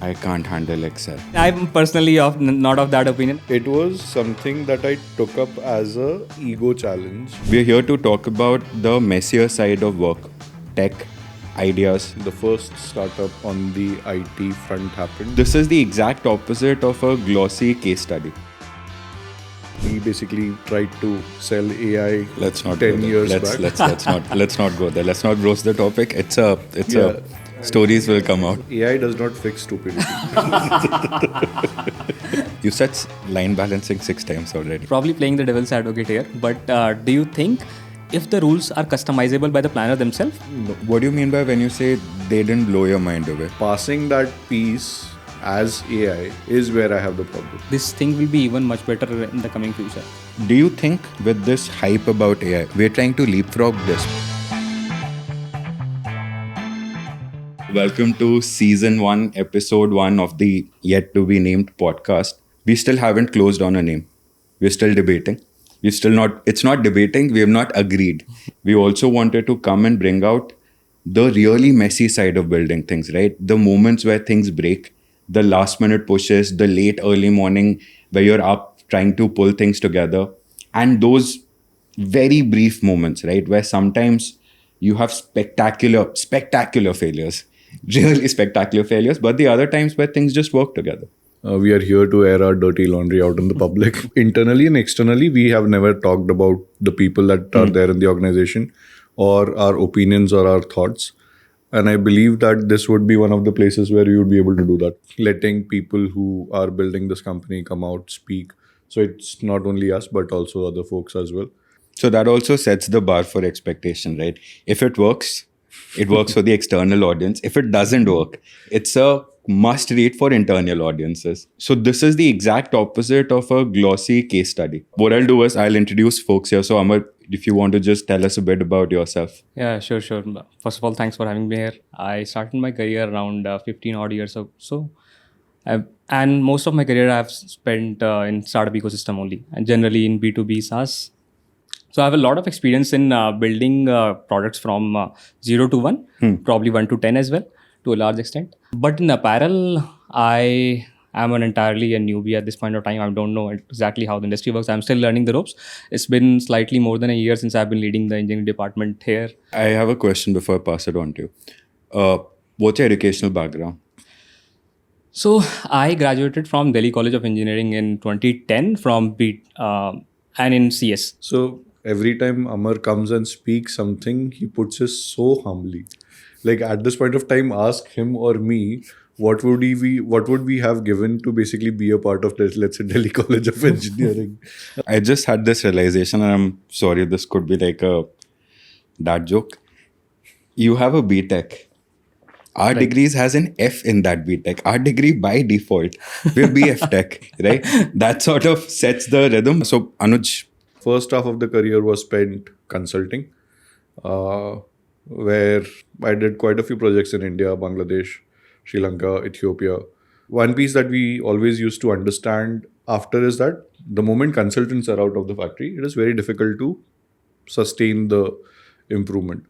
I can't handle Excel. I'm personally not of that opinion. It was something that I took up as a ego challenge. We're here to talk about the messier side of work, tech, ideas. The first startup on the IT front happened. This is the exact opposite of a glossy case study. We basically tried to sell AI Let's not 10 go there. years let's, back. let's not go there. Let's not broach the topic. Stories will come out. AI does not fix stupidity. You said line balancing 6 times already. Probably playing the devil's advocate here, but do you think if the rules are customizable by the planner themselves? What do you mean by when you say they didn't blow your mind away? Passing that piece as AI is where I have the problem. This thing will be even much better in the coming future. Do you think with this hype about AI, we're trying to leapfrog this? Welcome to Season 1, Episode 1 of the yet-to-be-named podcast. We still haven't closed on a name. We're still debating. It's not debating, we have not agreed. We also wanted to come and bring out the really messy side of building things, right? The moments where things break, the last-minute pushes, the late early morning where you're up trying to pull things together, and those very brief moments, right? Where sometimes you have spectacular failures. Really spectacular failures, but the other times where things just work together. We are here to air our dirty laundry out in the public. Internally and externally, we have never talked about the people that are there in the organization or our opinions or our thoughts. And I believe that this would be one of the places where you would be able to do that. Letting people who are building this company come out, speak. So it's not only us, but also other folks as well. So that also sets the bar for expectation, right? If it works for the external audience. If it doesn't work, it's a must read for internal audiences. So this is the exact opposite of a glossy case study. What I'll do is I'll introduce folks here. So Amar, if you want to just tell us a bit about yourself. Yeah, sure. First of all, thanks for having me here. I started my career around 15 odd years or so. And most of my career I've spent in startup ecosystem only, and generally in B2B SaaS. So I have a lot of experience in building products from 0 to 1, probably 1 to 10 as well, to a large extent. But in apparel, I am entirely a newbie at this point of time. I don't know exactly how the industry works. I'm still learning the ropes. It's been slightly more than a year since I've been leading the engineering department here. I have a question before I pass it on to you. What's your educational background? So I graduated from Delhi College of Engineering in 2010 and in CS. So every time Amar comes and speaks something, he puts it so humbly. Like at this point of time, ask him or me, what would we have given to basically be a part of this, let's say, Delhi College of Engineering? I just had this realization, and I'm sorry, this could be like a dad joke. You have a BTech. Our degrees has an F in that BTech. Our degree by default, we're BF Tech, right? That sort of sets the rhythm. So Anuj. First half of the career was spent consulting, where I did quite a few projects in India, Bangladesh, Sri Lanka, Ethiopia. One piece that we always used to understand after is that the moment consultants are out of the factory, it is very difficult to sustain the improvement.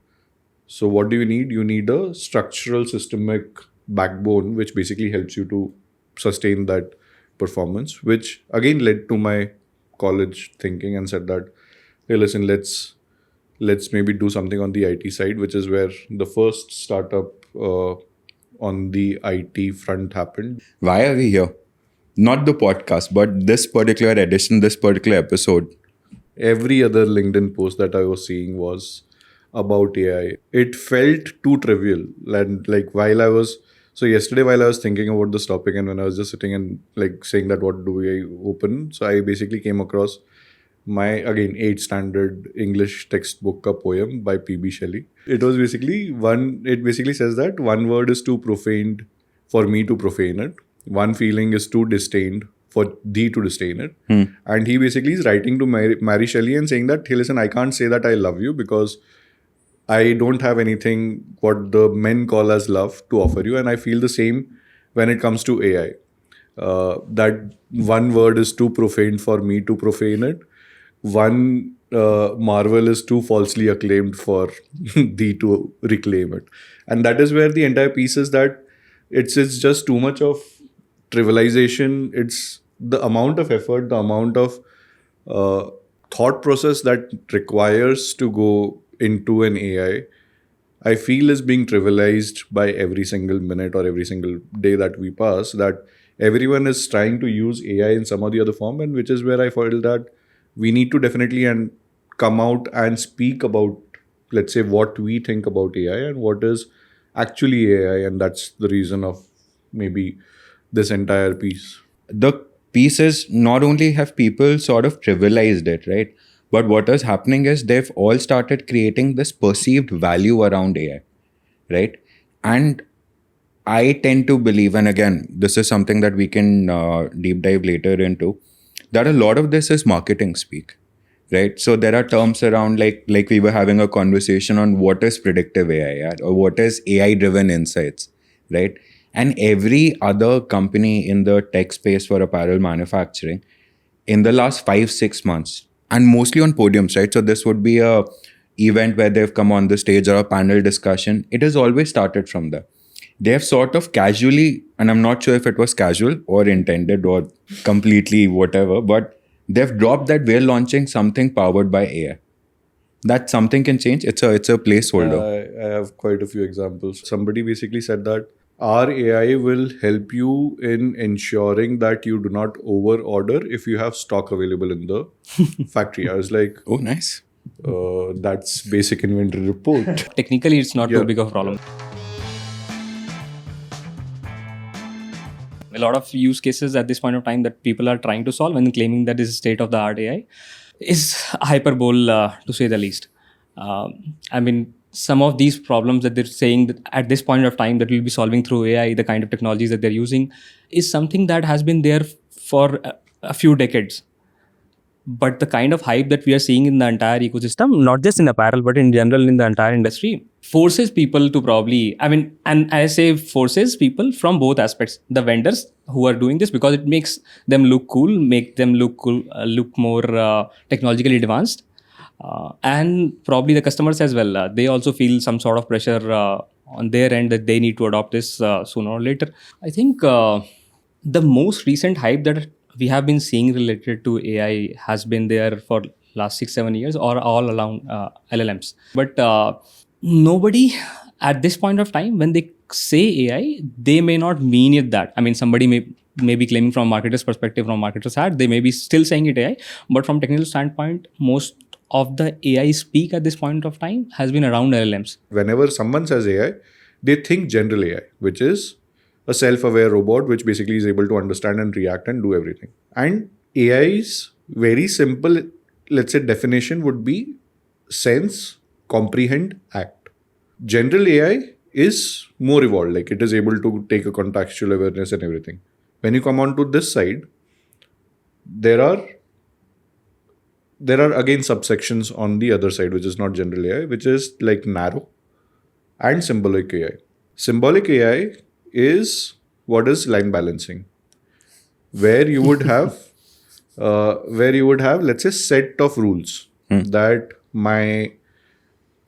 So what do you need? You need a structural systemic backbone, which basically helps you to sustain that performance, which again led to my college thinking and said that, hey, listen, let's maybe do something on the IT side, which is where the first startup on the IT front happened. Why are we here? Not the podcast, but this particular edition, this particular episode. Every other LinkedIn post that I was seeing was about AI. It felt too trivial. And like yesterday while I was thinking about this topic and when I was just sitting and like saying that what do we open, so I basically came across my, again, 8th standard English textbook ka poem by P.B. Shelley. It basically says that one word is too profaned for me to profane it. One feeling is too disdained for thee to disdain it. And he basically is writing to Mary Shelley and saying that, hey, listen, I can't say that I love you because I don't have anything what the men call as love to offer you. And I feel the same when it comes to AI. That one word is too profane for me to profane it. One marvel is too falsely acclaimed for thee to reclaim it. And that is where the entire piece is that It's just too much of trivialization. It's the amount of effort, the amount of uh, thought process that requires to go into an I feel is being trivialized by every single minute or every single day that we pass. That everyone is trying to use AI in some or the other form, and which is where I felt that we need to definitely and come out and speak about, let's say, what we think about AI and what is actually AI, and that's the reason of maybe this entire piece. The pieces not only have people sort of trivialized it, right? But what is happening is they've all started creating this perceived value around AI, right? And I tend to believe, and again, this is something that we can deep dive later into, that a lot of this is marketing speak, right? So there are terms around like we were having a conversation on what is predictive AI, yeah, or what is AI driven insights, right? And every other company in the tech space for apparel manufacturing in the last 5 6 months, and mostly on podiums, right? So this would be a event where they've come on the stage or a panel discussion. It has always started from there. They have sort of casually, and I'm not sure if it was casual or intended or completely whatever, but they've dropped that we're launching something powered by AI. That something can change. It's a placeholder. I have quite a few examples. Somebody basically said that our AI will help you in ensuring that you do not over order if you have stock available in the factory. I was like, Oh, nice. that's basic inventory report. Technically, it's not Yeah. too big of a problem. A lot of use cases at this point of time that people are trying to solve and claiming that is state of the art AI is hyperbole, to say the least. I mean, some of these problems that they're saying that at this point of time that we'll be solving through AI, the kind of technologies that they're using, is something that has been there for a few decades. But the kind of hype that we are seeing in the entire ecosystem, not just in apparel, but in general in the entire industry, forces people to probably, I mean, and I say forces people from both aspects. The vendors who are doing this because it makes them look cool, make them look cool, look more technologically advanced. And probably the customers as well. They also feel some sort of pressure on their end that they need to adopt this sooner or later. I think the most recent hype that we have been seeing related to AI has been there for last 6 7 years or all around LLMs. But nobody at this point of time, when they say AI, they may not mean it that. I mean, somebody may be claiming from marketer's perspective, from marketer's hat, they may be still saying it AI. But from technical standpoint, most of the AI speak at this point of time has been around LLMs. Whenever someone says AI, they think general AI, which is a self-aware robot which basically is able to understand and react and do everything. And AI's very simple, let's say, definition would be sense, comprehend, act. General AI is more evolved, like it is able to take a contextual awareness and everything. When you come on to this side, there are again subsections on the other side, which is not general AI, which is like narrow and symbolic AI. Symbolic AI is what is line balancing, where you would have let's say set of rules that my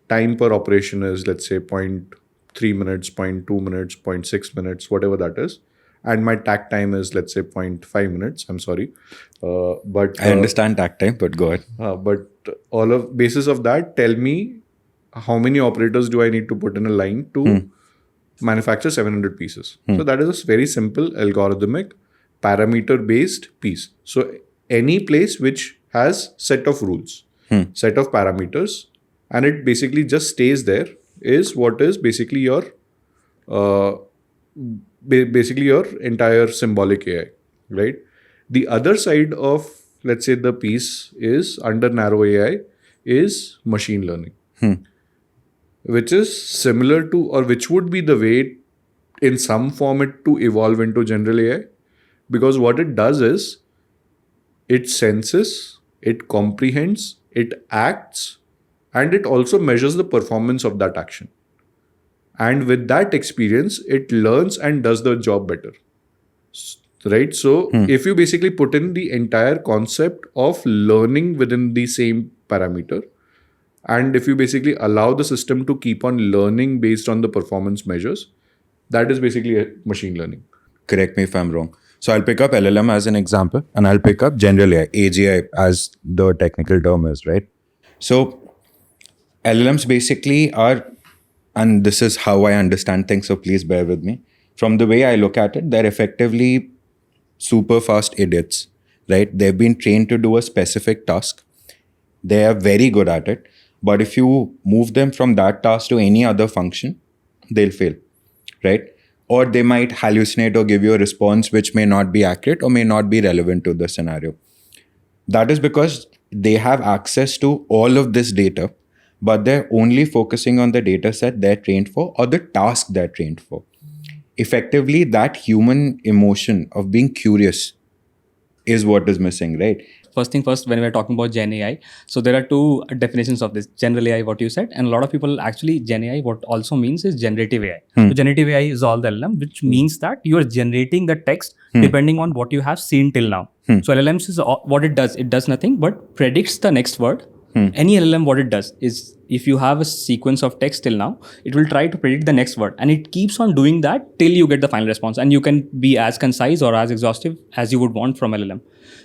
time per operation is, let's say, 0.3 minutes, 0.2 minutes, 0.6 minutes, whatever that is, and my takt time is, let's say, 0.5 minutes. I'm sorry, but I understand takt time, but go ahead. but all of basis of that, tell me how many operators do I need to put in a line to manufacture 700 pieces. So that is a very simple algorithmic parameter based piece. So any place which has set of rules, set of parameters, and it basically just stays there is what is basically your uh, basically your entire symbolic AI, right? The other side of, let's say, the piece is under narrow AI is machine learning, which is similar to, or which would be the way in some format to evolve into general AI, because what it does is it senses, it comprehends, it acts, and it also measures the performance of that action. And with that experience, it learns and does the job better. Right? So, if you basically put in the entire concept of learning within the same parameter, and if you basically allow the system to keep on learning based on the performance measures, That is basically a machine learning. Correct me if I'm wrong. So I'll pick up LLM as an example, and I'll pick up general AI, AGI as the technical term is, right? So LLMs basically are, and this is how I understand things, so please bear with me. From the way I look at it, they're effectively super fast idiots, right? They've been trained to do a specific task. They are very good at it. But if you move them from that task to any other function, they'll fail, right? Or they might hallucinate or give you a response which may not be accurate or may not be relevant to the scenario. That is because they have access to all of this data, but they're only focusing on the data set they're trained for or the task they're trained for. Effectively, that human emotion of being curious is what is missing, right? First thing first, when we're talking about Gen AI, so there are two definitions of this. General AI, what you said, and a lot of people actually, Gen AI, what also means is generative AI. So generative AI is all the LLM, which means that you are generating the text depending on what you have seen till now. So LLMs is what it does nothing but predicts the next word. Any LLM, what it does is, if you have a sequence of text till now, it will try to predict the next word, and it keeps on doing that till you get the final response, and you can be as concise or as exhaustive as you would want from LLM.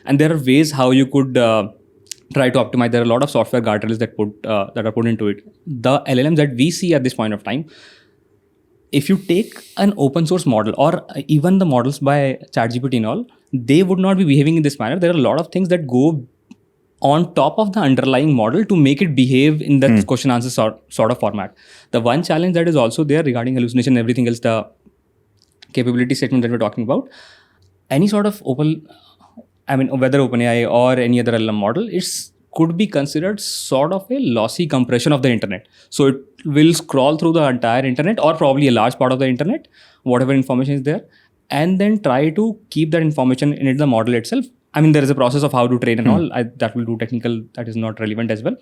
And there are ways how you could try to optimize. There are a lot of software guardrails that are put into it. The LLMs that we see at this point of time, if you take an open source model or even the models by ChatGPT and all, they would not be behaving in this manner. There are a lot of things that go on top of the underlying model to make it behave in that question answer sort of format. The one challenge that is also there regarding hallucination and everything else, the capability statement that we're talking about, any sort of whether OpenAI or any other LLM model, could be considered sort of a lossy compression of the internet. So it will scroll through the entire internet or probably a large part of the internet, whatever information is there, and then try to keep that information in the model itself. There is a process of how to train and all. That will do technical, that is not relevant as well.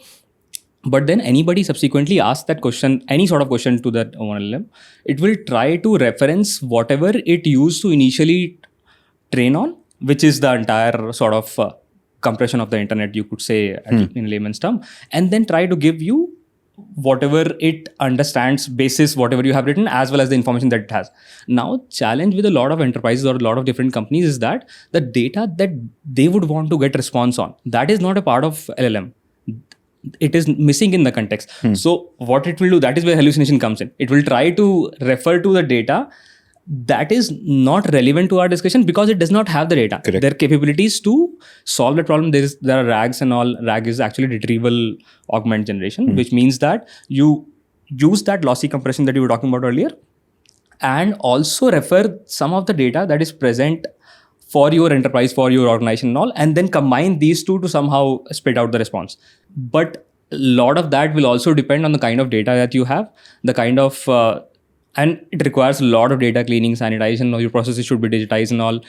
But then anybody subsequently asks that question, any sort of question to that LLM, it will try to reference whatever it used to initially train on, which is the entire sort of compression of the internet, you could say in layman's term, and then try to give you whatever it understands basis whatever you have written, as well as the information that it has. Now, challenge with a lot of enterprises or a lot of different companies is that the data that they would want to get response on, that is not a part of LLM. It is missing in the context. So what it will do, that is where hallucination comes in. It will try to refer to the data that is not relevant to our discussion because it does not have the data. Correct. Their capabilities to solve the problem, there are RAGs and all. RAG is actually retrieval augment generation, which means that you use that lossy compression that you were talking about earlier and also refer some of the data that is present for your enterprise, for your organization and all, and then combine these two to somehow spit out the response. But a lot of that will also depend on the kind of data that you have, the kind of and it requires a lot of data cleaning, sanitization, or your processes should be digitized and all.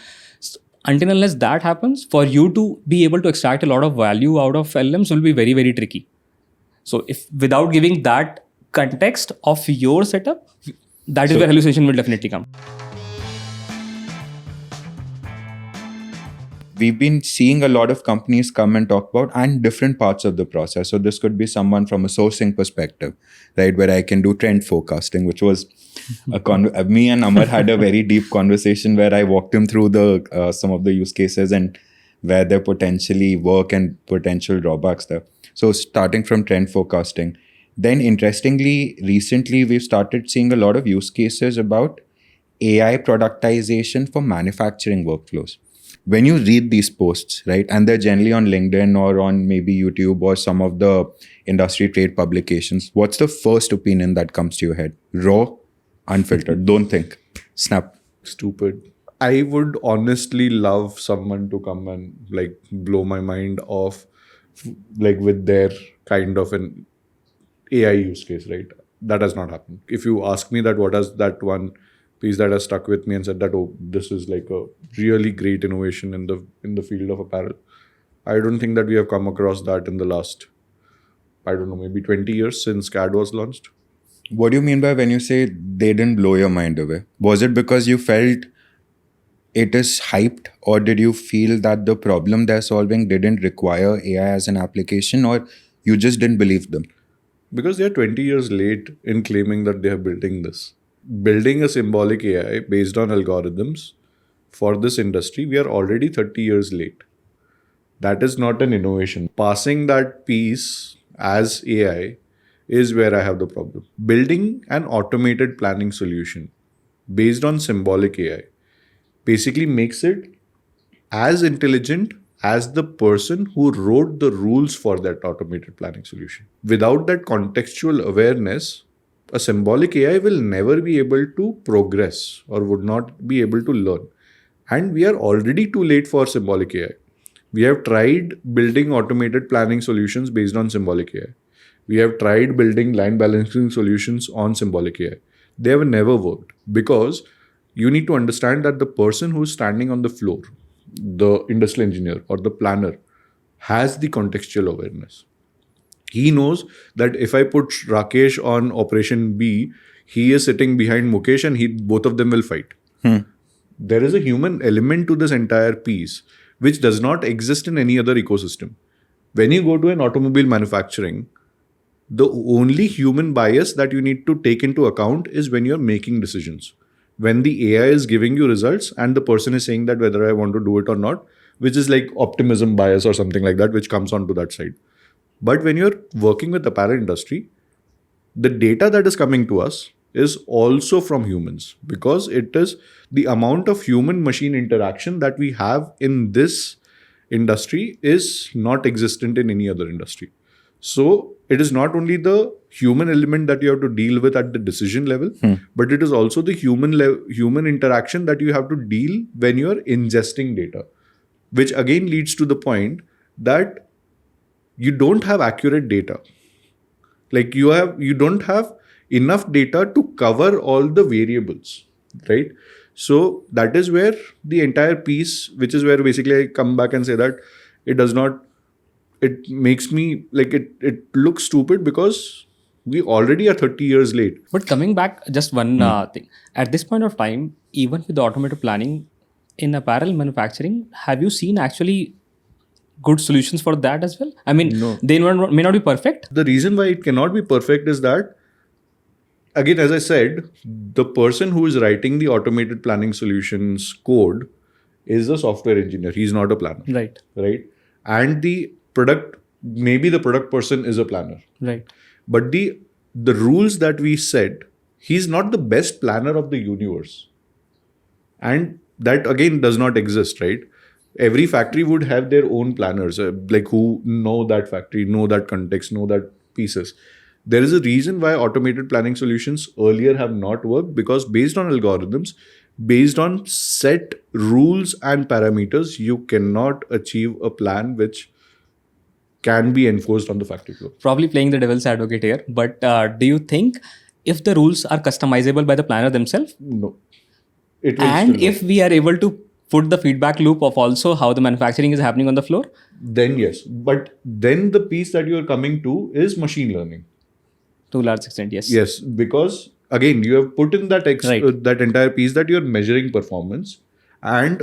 Until unless that happens, for you to be able to extract a lot of value out of LLMs will be very, very tricky. So if without giving that context of your setup, that is where hallucination will definitely come. We've been seeing a lot of companies come and talk about and different parts of the process. So this could be someone from a sourcing perspective, right, where I can do trend forecasting, which was me and Amar had a very deep conversation where I walked him through the some of the use cases and where there potentially work and potential drawbacks there. So starting from trend forecasting, then interestingly, recently we've started seeing a lot of use cases about AI productization for manufacturing workflows. When you read these posts, right, and they're generally on LinkedIn or on maybe YouTube or some of the industry trade publications, what's the first opinion that comes to your head? Raw, unfiltered, don't think, snap. Stupid. I would honestly love someone to come and like blow my mind off, like with their kind of an AI use case, right? That has not happened. If you ask me that, what has that one piece that has stuck with me and said that, oh, this is like a really great innovation in the field of apparel, I don't think that we have come across that in the last, I don't know, maybe 20 years since CAD was launched. What do you mean by when you say they didn't blow your mind away? Was it because you felt it is hyped, or did you feel that the problem they're solving didn't require AI as an application, or you just didn't believe them? Because they are 20 years late in claiming that they are building this. building a symbolic AI based on algorithms for this industry, we are already 30 years late. That is not an innovation. Passing that piece as AI is where I have the problem. Building an automated planning solution based on symbolic AI basically makes it as intelligent as the person who wrote the rules for that automated planning solution. Without that contextual awareness, a symbolic AI will never be able to progress or would not be able to learn. And we are already too late for symbolic AI. We have tried building automated planning solutions based on symbolic AI. We have tried building line balancing solutions on symbolic AI. They have never worked because you need to understand that the person who's standing on the floor, the industrial engineer or the planner, has the contextual awareness. He knows that if I put Rakesh on operation B, he is sitting behind Mukesh and both of them will fight. There is a human element to this entire piece which does not exist in any other ecosystem. When you go to an automobile manufacturing, the only human bias that you need to take into account is when you're making decisions. When the AI is giving you results and the person is saying that whether I want to do it or not, which is like optimism bias or something like that, which comes onto that side. But when you're working with the apparel industry, the data that is coming to us is also from humans because it is the amount of human machine interaction that we have in this industry is not existent in any other industry. So it is not only the human element that you have to deal with at the decision level, but it is also the human interaction that you have to deal when you are ingesting data, which again leads to the point that you don't have accurate data. Like you don't have enough data to cover all the variables, right? So that is where the entire piece, which is where basically I come back and say that it does not, it makes me like it looks stupid because we already are 30 years late. But coming back, just one thing. At this point of time, even with the automated planning in apparel manufacturing, have you seen actually good solutions for that as well? I mean, No. they may not be perfect. The reason why it cannot be perfect is that, again, as I said, the person who is writing the automated planning solutions code is a software engineer. He's not a planner. Right. Right. And the product, maybe the product person is a planner. Right. But the rules that we set, he's not the best planner of the universe. And that again does not exist, right? Every factory would have their own planners, like who know that factory, know that context, know that pieces. There is a reason why automated planning solutions earlier have not worked because based on algorithms, based on set rules and parameters, you cannot achieve a plan which can be enforced on the factory floor. Probably playing the devil's advocate here, but do you think if the rules are customizable by the planner themselves, No. It will and still if we are able to put the feedback loop of also how the manufacturing is happening on the floor, then yes. But then the piece that you are coming to is machine learning. to a large extent, yes. Yes, because again, you have put in that Right. that entire piece that you're measuring performance, and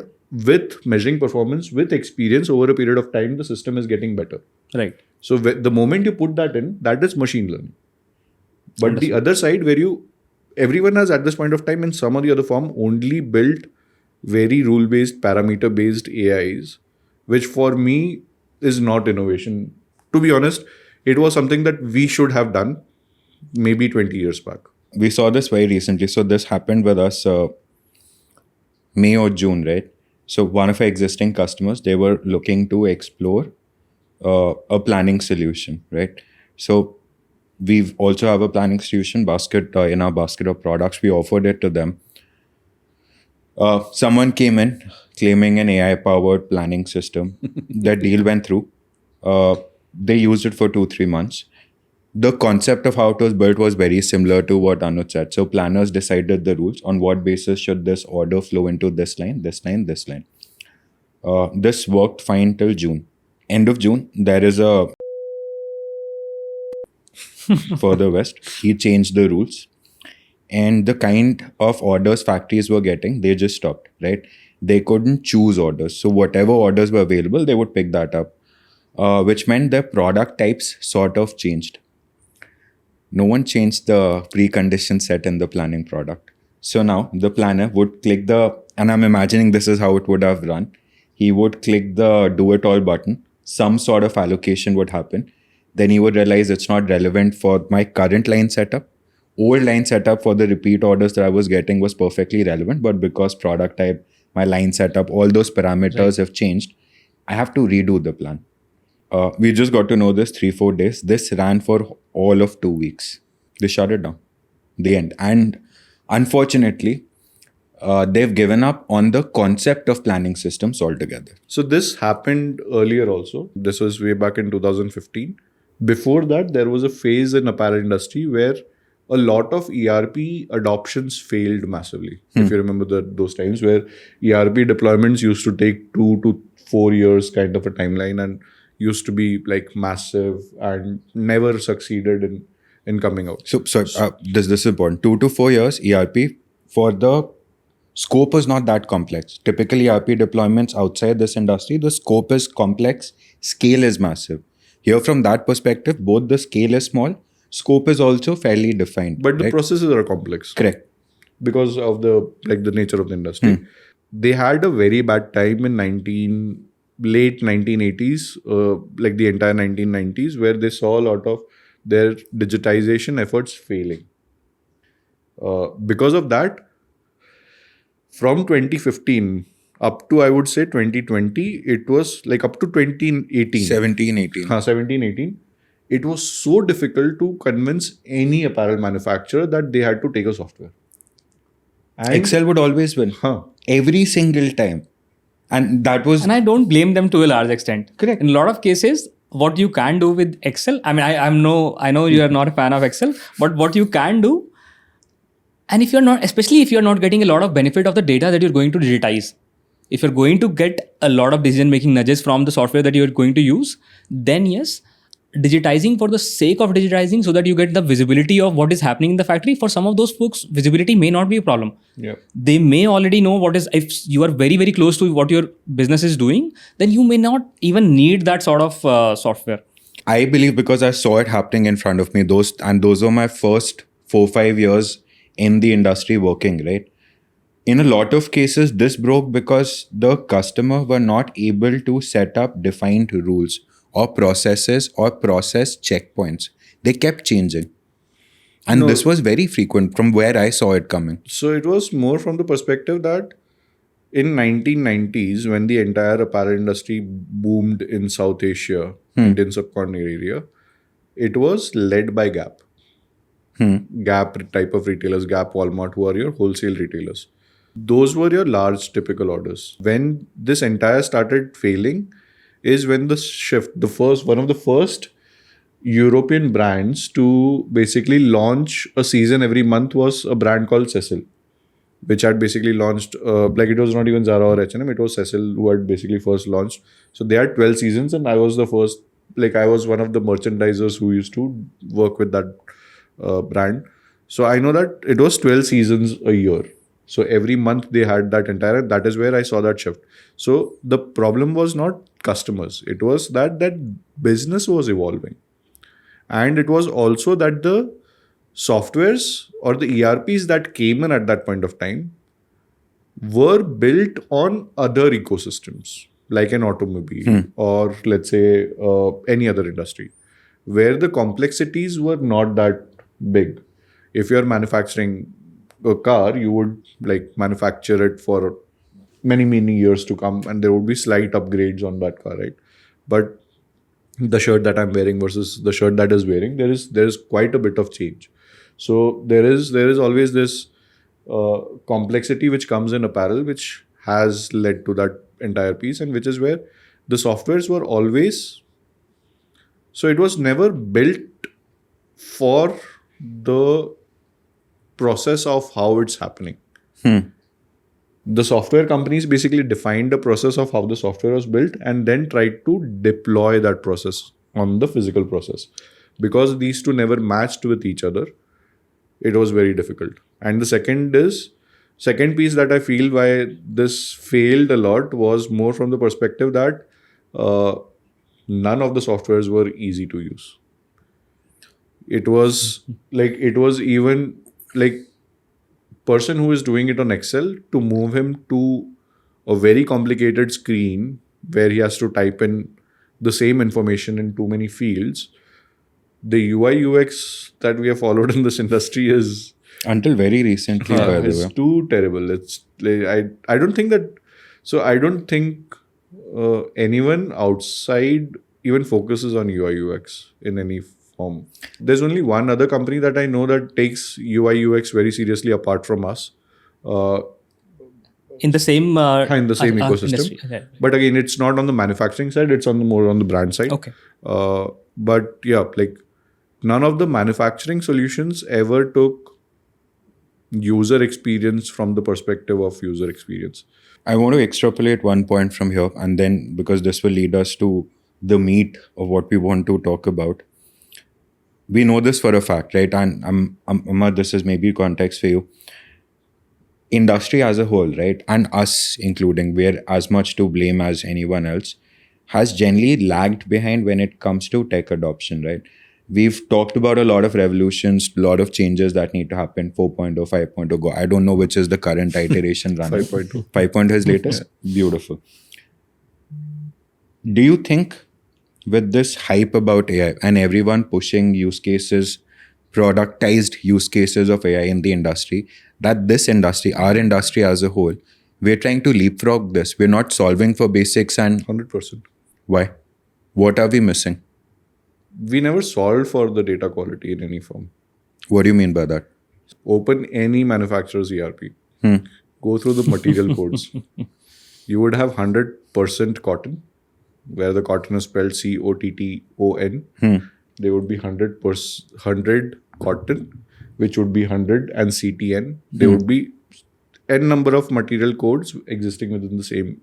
with measuring performance with experience over a period of time, the system is getting better. Right. So the moment you put that in, that is machine learning. But the other side, where everyone has at this point of time in some or the other form only built very rule-based, parameter-based AIs, which for me is not innovation. To be honest, it was something that we should have done maybe 20 years back. We saw this very recently. So this happened with us May or June, right? So one of our existing customers, they were looking to explore a planning solution, right? So we also have a planning solution basket in our basket of products. We offered it to them. Someone came in claiming an AI-powered planning system. That deal went through. They used it for 2-3 months. The concept of how it was built was very similar to what Anuj said. So planners decided the rules on what basis should this order flow into this line, this line, this line. This worked fine till June. End of June, there is a further west. He changed the rules. And the kind of orders factories were getting, they just stopped, right? They couldn't choose orders. So whatever orders were available, they would pick that up, which meant their product types sort of changed. No one changed the precondition set in the planning product. So now the planner would click and I'm imagining this is how it would have run. He would click the do it all button. Some sort of allocation would happen. Then he would realize it's not relevant for my current line setup. Old line setup for the repeat orders that I was getting was perfectly relevant, but because product type, my line setup, all those parameters have changed, I have to redo the plan. We just got to know this 3-4 days. This ran for all of 2 weeks. They shut it down. The end. And unfortunately, they've given up on the concept of planning systems altogether. So this happened earlier also. This was way back in 2015. Before that, there was a phase in apparel industry where a lot of ERP adoptions failed massively. If you remember those times where ERP deployments used to take 2 to 4 years kind of a timeline and used to be like massive and never succeeded in coming out. So this is important. 2 to 4 years ERP for the scope is not that complex. Typically ERP deployments outside this industry, the scope is complex, scale is massive. Here from that perspective, both the scale is small, scope is also fairly defined. But the processes are complex. Correct. Because of the nature of the industry. They had a very bad time in late 1980s, like the entire 1990s, where they saw a lot of their digitization efforts failing. Because of that, from 2015 up to, I would say, 2020, it was like up to 2018. 17, 18. 17, 18. It was so difficult to convince any apparel manufacturer that they had to take a software. And Excel would always win. Every single time. And that was... And I don't blame them to a large extent. Correct. In a lot of cases, what you can do with Excel, I mean, I know you are not a fan of Excel, but what you can do, and if you're not, especially if you're not getting a lot of benefit of the data that you're going to digitize, if you're going to get a lot of decision-making nudges from the software that you're going to use, then yes, digitizing for the sake of digitizing so that you get the visibility of what is happening in the factory. For some of those folks, visibility may not be a problem. Yeah. They may already know what is, if you are very, very close to what your business is doing, then you may not even need that sort of software. I believe because I saw it happening in front of me, those were my first 4-5 years in the industry working, right? In a lot of cases, this broke because the customer were not able to set up defined rules or processes or process checkpoints. They kept changing. And this was very frequent from where I saw it coming. So it was more from the perspective that in 1990s, when the entire apparel industry boomed in South Asia, Indian subcontinent area, it was led by Gap. Gap type of retailers, Gap, Walmart, who are your wholesale retailers. Those were your large typical orders. When this entire started failing is when the shift, one of the first European brands to basically launch a season every month was a brand called Cecil, which had basically launched, like it was not even Zara or H&M, it was Cecil who had basically first launched. So they had 12 seasons and I was the first, like I was one of the merchandisers who used to work with that brand. So I know that it was 12 seasons a year. So every month they had that is where I saw that shift. So the problem was not customers. It was that business was evolving. And it was also that the softwares or the ERPs that came in at that point of time were built on other ecosystems, like an automobile or let's say any other industry, where the complexities were not that big. If you're manufacturing a car, you would like manufacture it for many, many years to come and there would be slight upgrades on that car, right? But the shirt that I'm wearing versus the shirt that is wearing, there is quite a bit of change. So there is always this complexity which comes in apparel, which has led to that entire piece, and which is where the softwares were always. So it was never built for the process of how it's happening. The software companies basically defined the process of how the software was built and then tried to deploy that process on the physical process. Because these two never matched with each other, it was very difficult. And the second piece that I feel why this failed a lot was more from the perspective that none of the softwares were easy to use. It was even like person who is doing it on Excel, to move him to a very complicated screen where he has to type in the same information in too many fields. The UI UX that we have followed in this industry is Until very recently, by the is way. too terrible. It's like, I don't think that. So I don't think anyone outside even focuses on UI UX in any form. There's only one other company that I know that takes UI UX very seriously apart from us. Uh, In the same in the same ecosystem. industry. Okay. But again, it's not on the manufacturing side, it's on the more on the brand side. Okay. But yeah, like none of the manufacturing solutions ever took user experience from the perspective of user experience. I want to extrapolate one point from here, and then because this will lead us to the meat of what we want to talk about. We know this for a fact, right? And Amar, this is maybe context for you. Industry as a whole, right, and us including, we're as much to blame as anyone else, has generally lagged behind when it comes to tech adoption, right? We've talked about a lot of revolutions, a lot of changes that need to happen, 4.0, 5.0 go. I don't know which is the current iteration running. 5.0. 5.0 is latest? Beautiful. Do you think with this hype about AI and everyone pushing use cases, productized use cases of AI in the industry, that this industry, our industry as a whole, we're trying to leapfrog this? We're not solving for basics, and 100%. why? What are we missing? We never solved for the data quality in any form. What do you mean by that? Open any manufacturer's ERP. Go through the material codes. You would have 100% cotton, where the cotton is spelled COTTON. There would be 100 cotton, which would be 100, and CTN. There would be n number of material codes existing within the same.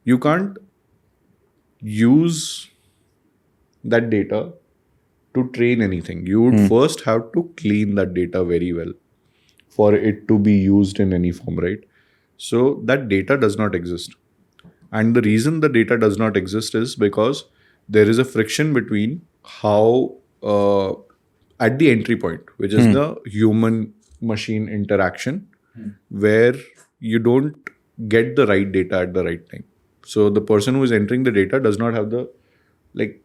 You can't use that data to train anything. You would first have to clean that data very well for it to be used in any form, right? So that data does not exist. And the reason the data does not exist is because there is a friction between how, at the entry point, which is the human machine interaction, where you don't get the right data at the right time. So the person who is entering the data does not have the,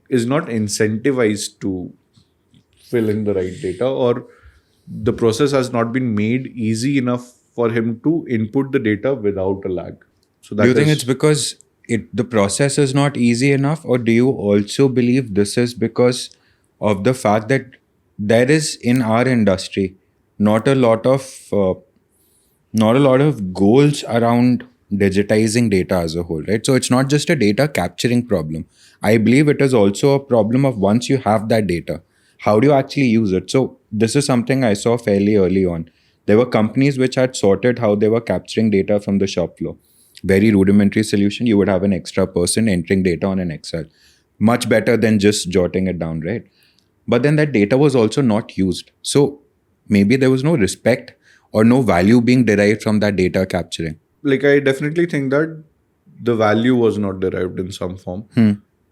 is not incentivized to fill in the right data, or the process has not been made easy enough for him to input the data without a lag. So that Do you think it's because the process is not easy enough, or do you also believe this is because of the fact that there is in our industry not a lot of goals around digitizing data as a whole, right? So it's not just a data capturing problem. I believe it is also a problem of once you have that data, how do you actually use it? So this is something I saw fairly early on. There were companies which had sorted how they were capturing data from the shop floor. Very rudimentary solution. You would have an extra person entering data on an Excel. Much better than just jotting it down, right? But then that data was also not used. So maybe there was no respect or no value being derived from that data capturing. I definitely think that the value was not derived in some form.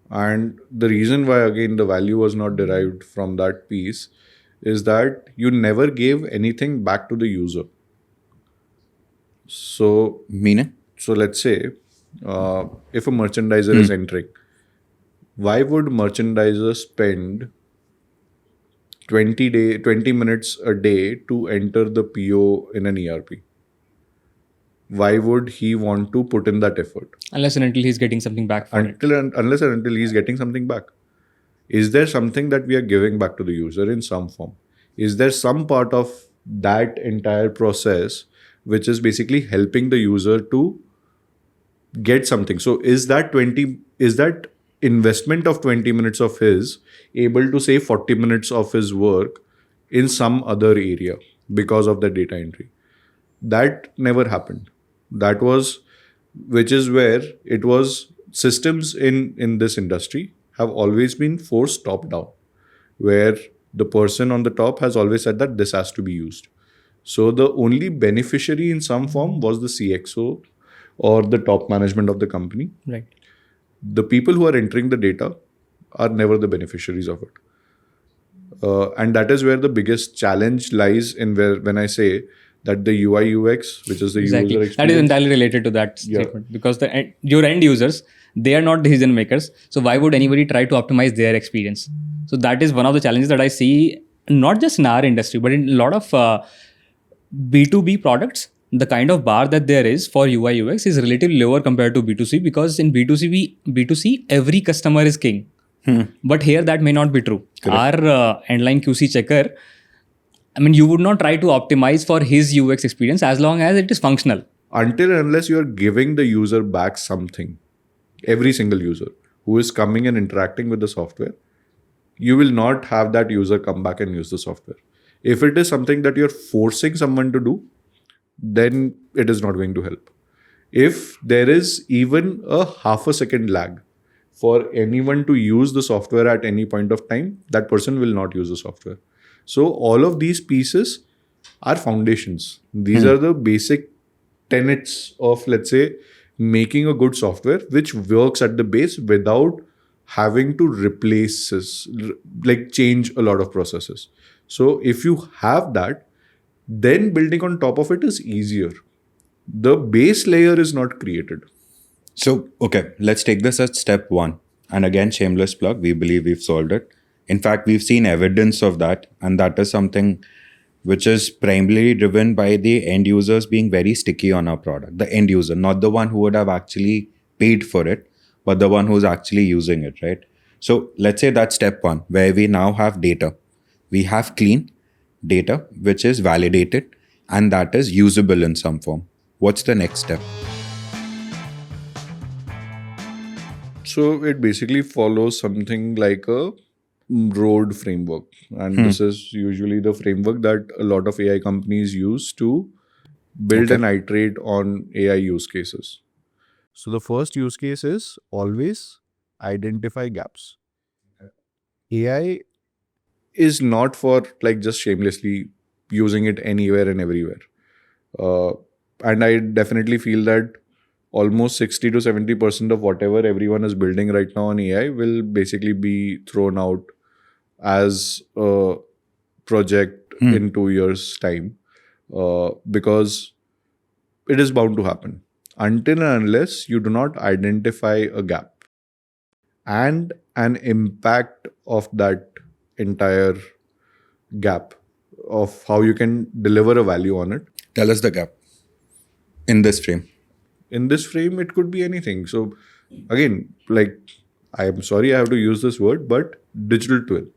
And the reason why, again, the value was not derived from that piece is that you never gave anything back to the user. So, Meaning? So let's say if a merchandiser is entering, why would merchandiser spend 20 minutes a day to enter the PO in an ERP? Why would he want to put in that effort? Unless and until he's getting something back for it. Unless and until he's getting something back. Is there something that we are giving back to the user in some form? Is there some part of that entire process which is basically helping the user to get something? So is that investment of 20 minutes of his able to save 40 minutes of his work in some other area because of the data entry? That never happened. That was, which is where it was, systems in this industry have always been forced top down, where the person on the top has always said that this has to be used. So the only beneficiary in some form was the CXO or the top management of the company. Right. The people who are entering the data are never the beneficiaries of it. And that is where the biggest challenge lies in, where when I say that the UI UX, which is the Exactly. user That is experience. entirely related to that statement because your end users, they are not decision makers. So why would anybody try to optimize their experience? So that is one of the challenges that I see, not just in our industry, but in a lot of B2B products. The kind of bar that there is for UI UX is relatively lower compared to B2C, because in B2C every customer is king. But here that may not be true. Correct. Our endline QC checker, I mean, you would not try to optimize for his UX experience as long as it is functional. Until and unless you are giving the user back something, every single user who is coming and interacting with the software, you will not have that user come back and use the software. If it is something that you're forcing someone to do, then it is not going to help. If there is even a half a second lag for anyone to use the software at any point of time, that person will not use the software. So all of these pieces are foundations. These are the basic tenets of, let's say, making a good software which works at the base without having to like change a lot of processes. So if you have that, then building on top of it is easier. The base layer is not created. So, okay, let's take this as step one. And again, shameless plug, we believe we've solved it. In fact, we've seen evidence of that. And that is something which is primarily driven by the end users being very sticky on our product. The end user, not the one who would have actually paid for it, but the one who's actually using it, right? So let's say that's step one, where we now have data. We have clean data, which is validated, and that is usable in some form. What's the next step? So it basically follows something like a road framework. And this is usually the framework that a lot of AI companies use to build and iterate on AI use cases. So the first use case is always identify gaps. AI is not for like just shamelessly using it anywhere and everywhere. And I definitely feel that almost 60 to 70% of whatever everyone is building right now on AI will basically be thrown out as a project in 2 years' time, because it is bound to happen until and unless you do not identify a gap and an impact of that entire gap of how you can deliver a value on it. Tell us the gap in this frame. In this frame, it could be anything. So again, like, I'm sorry I have to use this word, but digital twin.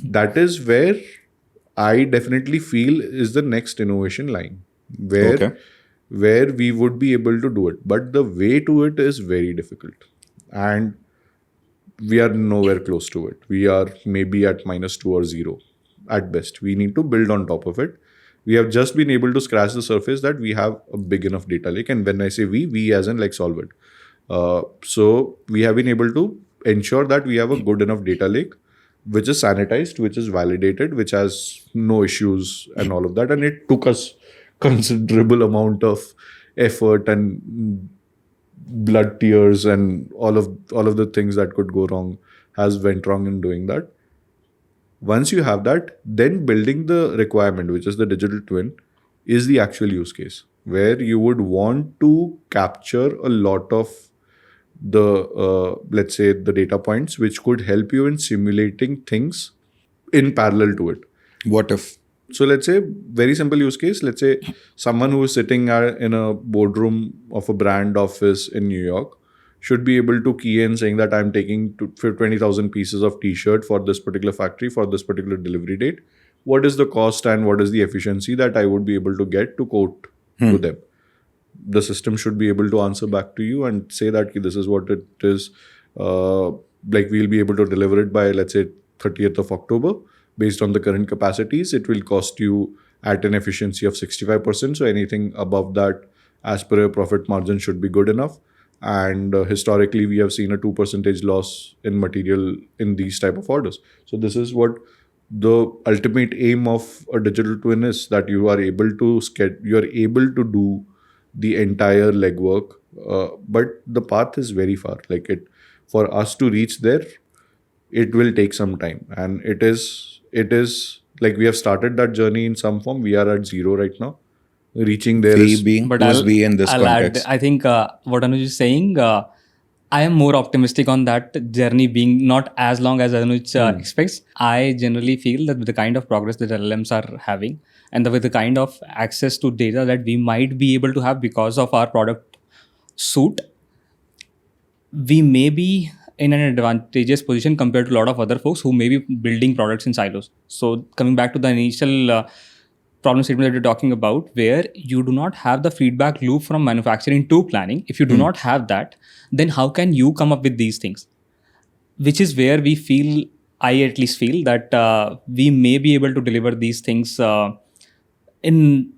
That is where I definitely feel is the next innovation line, where Okay. where we would be able to do it. But the way to it is very difficult. And we are nowhere close to it. We are maybe at -2 or 0 at best. We need to build on top of it. We have just been able to scratch the surface that we have a big enough data lake. And when I say we as in like solve it. So we have been able to ensure that we have a good enough data lake, which is sanitized, which is validated, which has no issues and all of that. And it took us considerable amount of effort and blood tears and all of the things that could go wrong has went wrong in doing that. Once you have that, then building the requirement, which is the digital twin, is the actual use case where you would want to capture a lot of the let's say the data points which could help you in simulating things in parallel to it. What if? So let's say very simple use case. Let's say someone who is sitting in a boardroom of a brand office in New York should be able to key in saying that I'm taking 20,000 pieces of t-shirt for this particular factory for this particular delivery date. What is the cost and what is the efficiency that I would be able to get to quote to them? The system should be able to answer back to you and say that this is what it is. Like we'll be able to deliver it by, let's say, 30th of October. Based on the current capacities, it will cost you at an efficiency of 65%. So anything above that, as per your profit margin, should be good enough. And historically, we have seen a 2% loss in material in these type of orders. So this is what the ultimate aim of a digital twin is, that you are able to do the entire legwork. But the path is very far. Like for us to reach there, it will take some time, and it is like we have started that journey in some form. We are at zero right now. Reaching there We is being, But who's we in this I'll context? add, I think what Anuj is saying, I am more optimistic on that journey being not as long as Anuj expects. I generally feel that with the kind of progress that LLMs are having, and with the kind of access to data that we might be able to have because of our product suite, we may be in an advantageous position compared to a lot of other folks who may be building products in silos. So coming back to the initial problem statement that you're talking about, where you do not have the feedback loop from manufacturing to planning, if you do not have that, then how can you come up with these things? Which is where we feel, I at least feel that we may be able to deliver these things in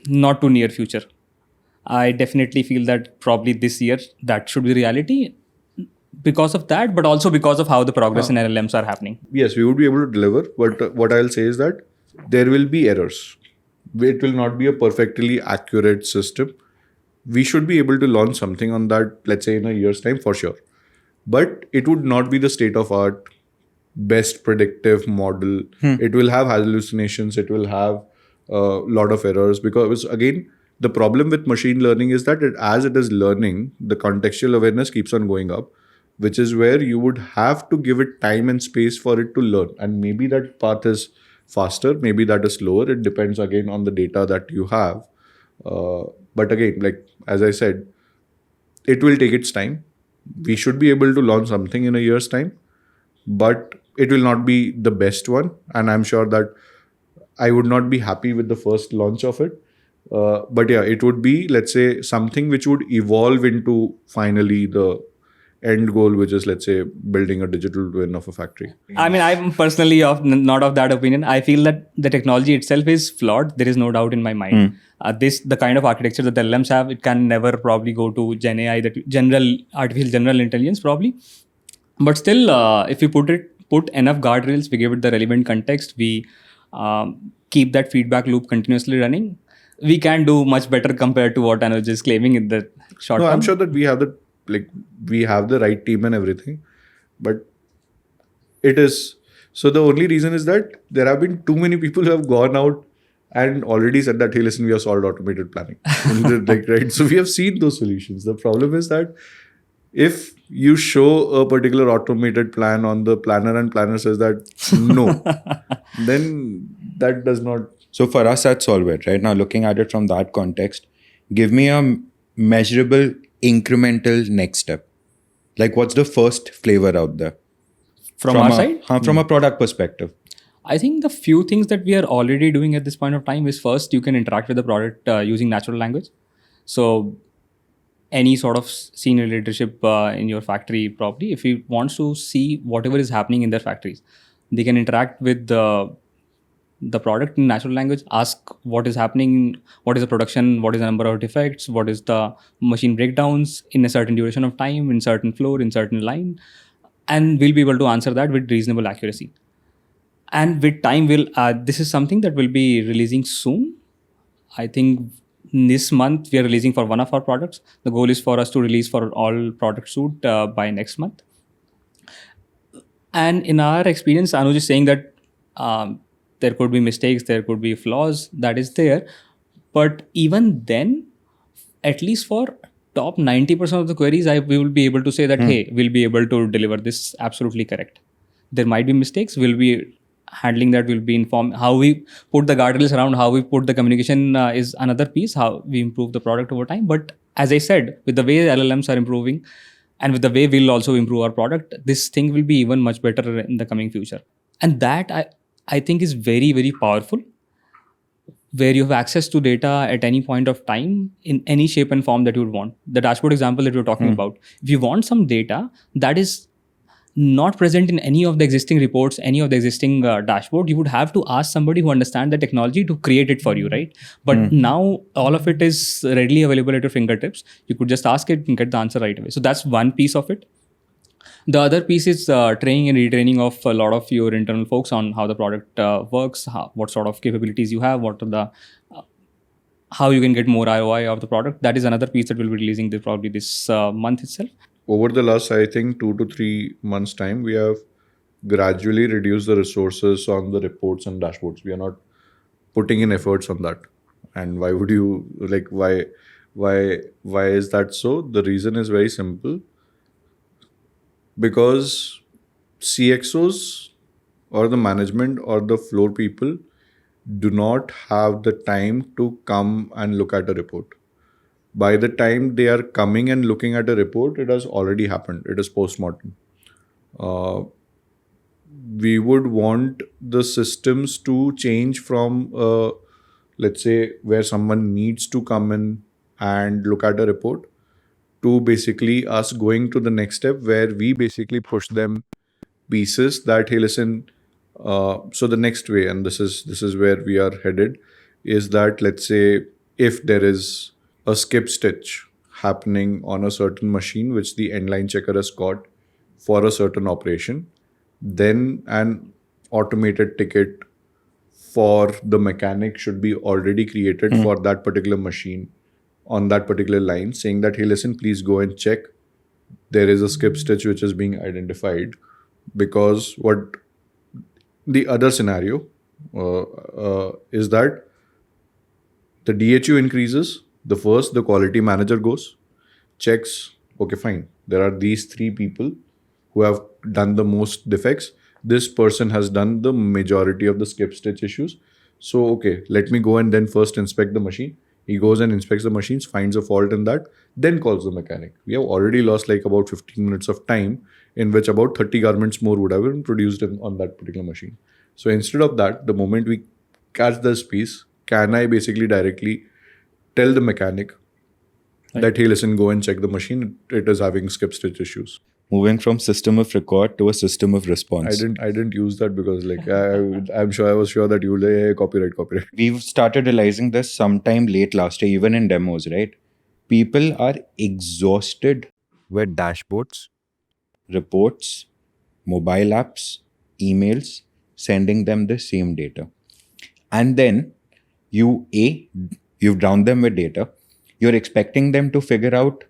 not too near future. I definitely feel that probably this year that should be reality because of that, but also because of how the progress in LLMs are happening. yes, we would be able to deliver, but what I'll say is that there will be errors. It will not be a perfectly accurate system. We should be able to launch something on that, let's say in a year's time for sure. But it would not be the state of art, best predictive model. It will have hallucinations, it will have a lot of errors, because again, the problem with machine learning is that as it is learning, the contextual awareness keeps on going up, which is where you would have to give it time and space for it to learn. And maybe that path is faster, maybe that is slower. It depends again on the data that you have. But again, like as I said, it will take its time. We should be able to launch something in a year's time, but it will not be the best one. And I'm sure that I would not be happy with the first launch of it. But yeah, it would be, let's say, something which would evolve into finally the end goal, which is, let's say, building a digital twin of a factory. I mean, I'm personally not of that opinion. I feel that the technology itself is flawed. There is no doubt in my mind. The kind of architecture that the LLMs have, it can never probably go to Gen AI, that artificial general intelligence probably. But still, if we put enough guardrails, we give it the relevant context, we keep that feedback loop continuously running, we can do much better compared to what Anuj is claiming in the short No, term. I'm sure that we have the right team and everything, but it is so. The only reason is that there have been too many people who have gone out and already said that, hey, listen, we have solved automated planning. Right? So we have seen those solutions. The problem is that if you show a particular automated plan on the planner and planner says that no, then that does not. So for us, that's solve it, right? Now, looking at it from that context, give me a measurable, incremental next step. Like, what's the first flavor out there? From our side? From a product perspective. I think the few things that we are already doing at this point of time is, first, you can interact with the product using natural language. So any sort of senior leadership in your factory, probably, if he wants to see whatever is happening in their factories, they can interact with the product in natural language, ask what is happening, what is the production, what is the number of defects, what is the machine breakdowns in a certain duration of time, in certain floor, in certain line, and we'll be able to answer that with reasonable accuracy. And with time, this is something that will be releasing soon. I think this month we are releasing for one of our products. The goal is for us to release for all product suite by next month. And in our experience, Anuj is saying that there could be mistakes, there could be flaws, that is there. But even then, at least for top 90% of the queries, we will be able to say that, hey, we'll be able to deliver this absolutely correct. There might be mistakes, we'll be handling that, we'll be informed. How we put the guardrails around, how we put the communication is another piece, how we improve the product over time. But as I said, with the way LLMs are improving and with the way we'll also improve our product, this thing will be even much better in the coming future. And that I think is very, very powerful, where you have access to data at any point of time in any shape and form that you would want. The dashboard example that we were talking about, if you want some data that is not present in any of the existing reports, any of the existing dashboard, you would have to ask somebody who understands the technology to create it for you, right? But now all of it is readily available at your fingertips. You could just ask it and get the answer right away. So that's one piece of it. The other piece is training and retraining of a lot of your internal folks on how the product works, what sort of capabilities you have, what are the how you can get more ROI of the product. That is another piece that we'll be releasing probably this month itself. Over the last, I think, 2 to 3 months' time, we have gradually reduce the resources on the reports and dashboards. We are not putting in efforts on that. And why would you like why is that so? The reason is very simple, because CXOs or the management or the floor people do not have the time to come and look at a report. By the time they are coming and looking at a report, it has already happened. It is post-mortem. We would want the systems to change from, let's say, where someone needs to come in and look at a report, to basically us going to the next step where we basically push them pieces that, hey, listen, so the next way, and this is where we are headed, is that, let's say, if there is a skip stitch happening on a certain machine which the endline checker has caught for a certain operation, then an automated ticket for the mechanic should be already created for that particular machine on that particular line, saying that, hey, listen, please go and check. There is a skip stitch which is being identified. Because what the other scenario is that the DHU increases. The quality manager goes, checks, okay, fine. There are these three people who have done the most defects. This person has done the majority of the skip stitch issues. So, okay, let me go and then first inspect the machine. He goes and inspects the machines, finds a fault in that, then calls the mechanic. We have already lost like about 15 minutes of time, in which about 30 garments more would have been produced on that particular machine. So instead of that, the moment we catch this piece, can I basically directly tell the mechanic that, hey, listen, go and check the machine, it is having skip stitch issues. Moving from system of record to a system of response. I didn't use that because like I was sure that you would say, hey, copyright. We've started realizing this sometime late last year, even in demos, right? People are exhausted with dashboards, reports, mobile apps, emails, sending them the same data. And then you've drowned them with data. You're expecting them to figure out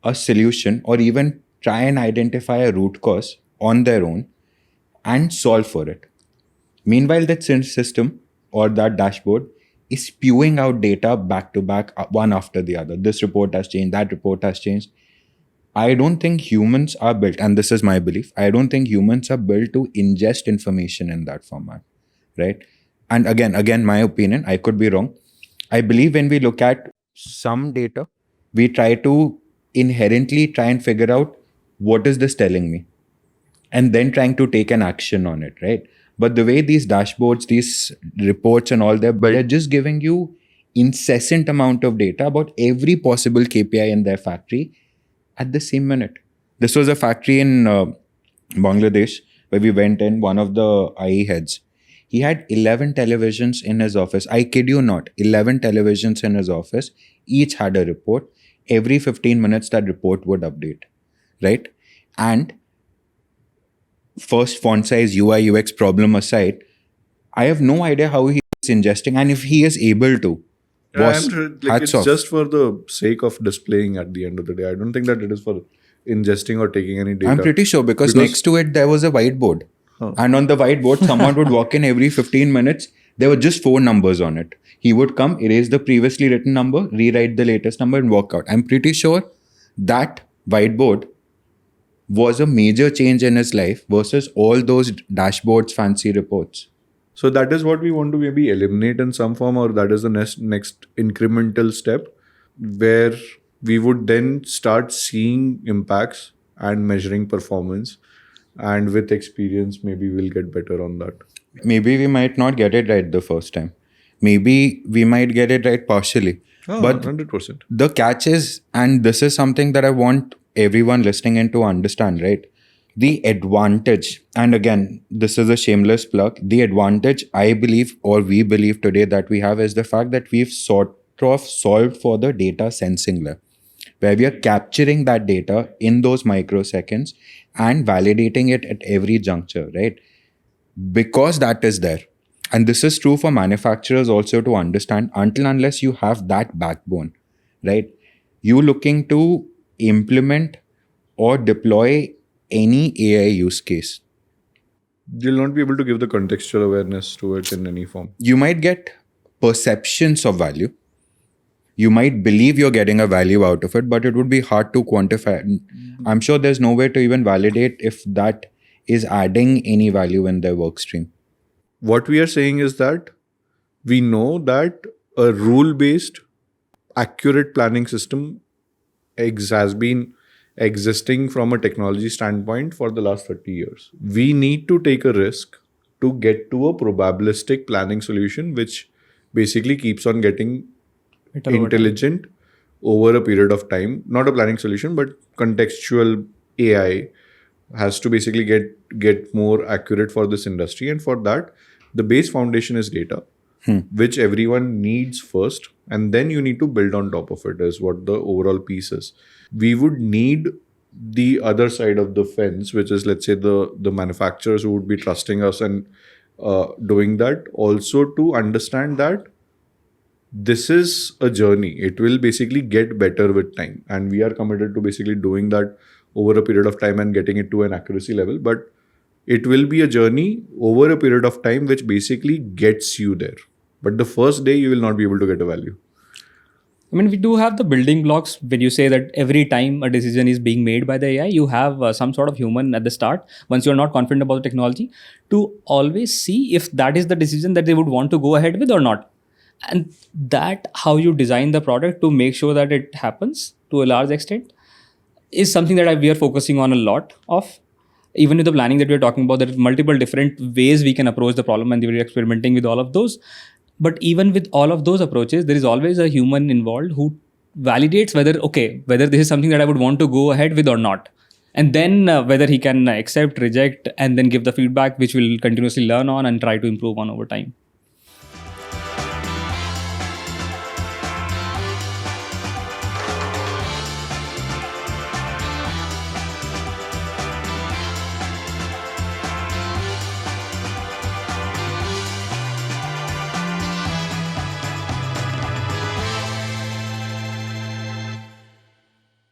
a solution or even try and identify a root cause on their own and solve for it. Meanwhile, that system or that dashboard is spewing out data back to back, one after the other. This report has changed, that report has changed. I don't think humans are built, and this is my belief, I don't think humans are built to ingest information in that format, right? And again, my opinion, I could be wrong. I believe when we look at some data, we try to inherently try and figure out what is this telling me, and then trying to take an action on it, right? But the way these dashboards, these reports and all, they're just giving you incessant amount of data about every possible KPI in their factory at the same minute. This was a factory in Bangladesh where we went in, one of the IE heads. He had 11 televisions in his office. I kid you not, 11 televisions in his office. Each had a report. Every 15 minutes, that report would update, right? And first font size, UI, UX problem aside, I have no idea how he is ingesting. And if he is able to, boss, And hats it's off. just for the sake of displaying at the end of the day. I don't think that it is for ingesting or taking any data. I'm pretty sure because next to it, there was a whiteboard. And on the whiteboard, someone would walk in every 15 minutes. There were just 4 numbers on it. He would come, erase the previously written number, rewrite the latest number, and walk out. I'm pretty sure that whiteboard was a major change in his life versus all those dashboards, fancy reports. So that is what we want to maybe eliminate in some form, or that is the next incremental step, where we would then start seeing impacts and measuring performance. And with experience, maybe we'll get better on that. Maybe we might not get it right the first time. Maybe we might get it right partially. But 100%. the catch is, and this is something that I want everyone listening in to understand, right? The advantage, and again, this is a shameless plug, the advantage I believe, or we believe today that we have, is the fact that we've sort of solved for the data sensing layer, where we are capturing that data in those microseconds and validating it at every juncture, right? Because that is there. And this is true for manufacturers also to understand, until unless you have that backbone, right? You looking to implement or deploy any AI use case, you'll not be able to give the contextual awareness to it in any form. You might get perceptions of value. You might believe you're getting a value out of it, but it would be hard to quantify. I'm sure there's no way to even validate if that is adding any value in their work stream. What we are saying is that we know that a rule-based, accurate planning system has been existing from a technology standpoint for the last 30 years. We need to take a risk to get to a probabilistic planning solution, which basically keeps on getting intelligent over a period of time. Not a planning solution, but contextual AI has to basically get more accurate for this industry. And for that, the base foundation is data, which everyone needs first. And then you need to build on top of it, is what the overall piece is. We would need the other side of the fence, which is, let's say, the manufacturers who would be trusting us and doing that, also to understand that this is a journey. It will basically get better with time. And we are committed to basically doing that over a period of time and getting it to an accuracy level. But it will be a journey over a period of time, which basically gets you there. But the first day, you will not be able to get a value. I mean, we do have the building blocks when you say that every time a decision is being made by the AI, you have some sort of human at the start, once you're not confident about the technology, to always see if that is the decision that they would want to go ahead with or not. And that how you design the product to make sure that it happens to a large extent is something that we are focusing on a lot of. Even with the planning that we're talking about, there are multiple different ways we can approach the problem, and we're experimenting with all of those. But even with all of those approaches, there is always a human involved who validates whether this is something that I would want to go ahead with or not. And then whether he can accept, reject, and then give the feedback, which we'll continuously learn on and try to improve on over time.